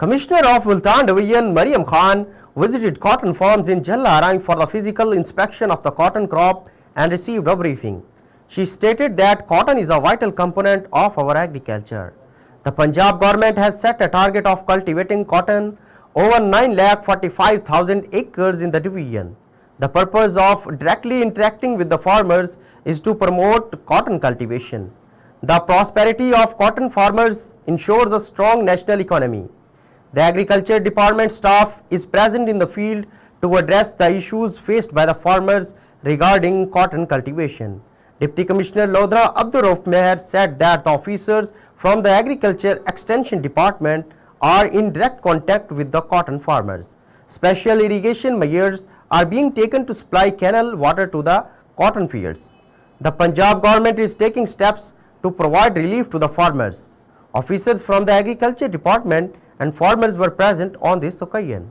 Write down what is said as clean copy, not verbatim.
Commissioner of Multan Division Marryam Khan visited cotton farms in Jalla Arain for the physical inspection of the cotton crop and received a briefing. She stated that cotton is a vital component of our agriculture. The Punjab government has set a target of cultivating cotton over 9,45,000 acres in the division. The purpose of directly interacting with the farmers is to promote cotton cultivation. The prosperity of cotton farmers ensures a strong national economy. The Agriculture Department staff is present in the field to address the issues faced by the farmers regarding cotton cultivation. Deputy Commissioner Lodhran said that the officers from the Agriculture Extension Department are in direct contact with the cotton farmers. Special irrigation measures are being taken to supply canal water to the cotton fields. The Punjab government is taking steps to provide relief to the farmers. Officers from the Agriculture Department and farmers were present on this occasion.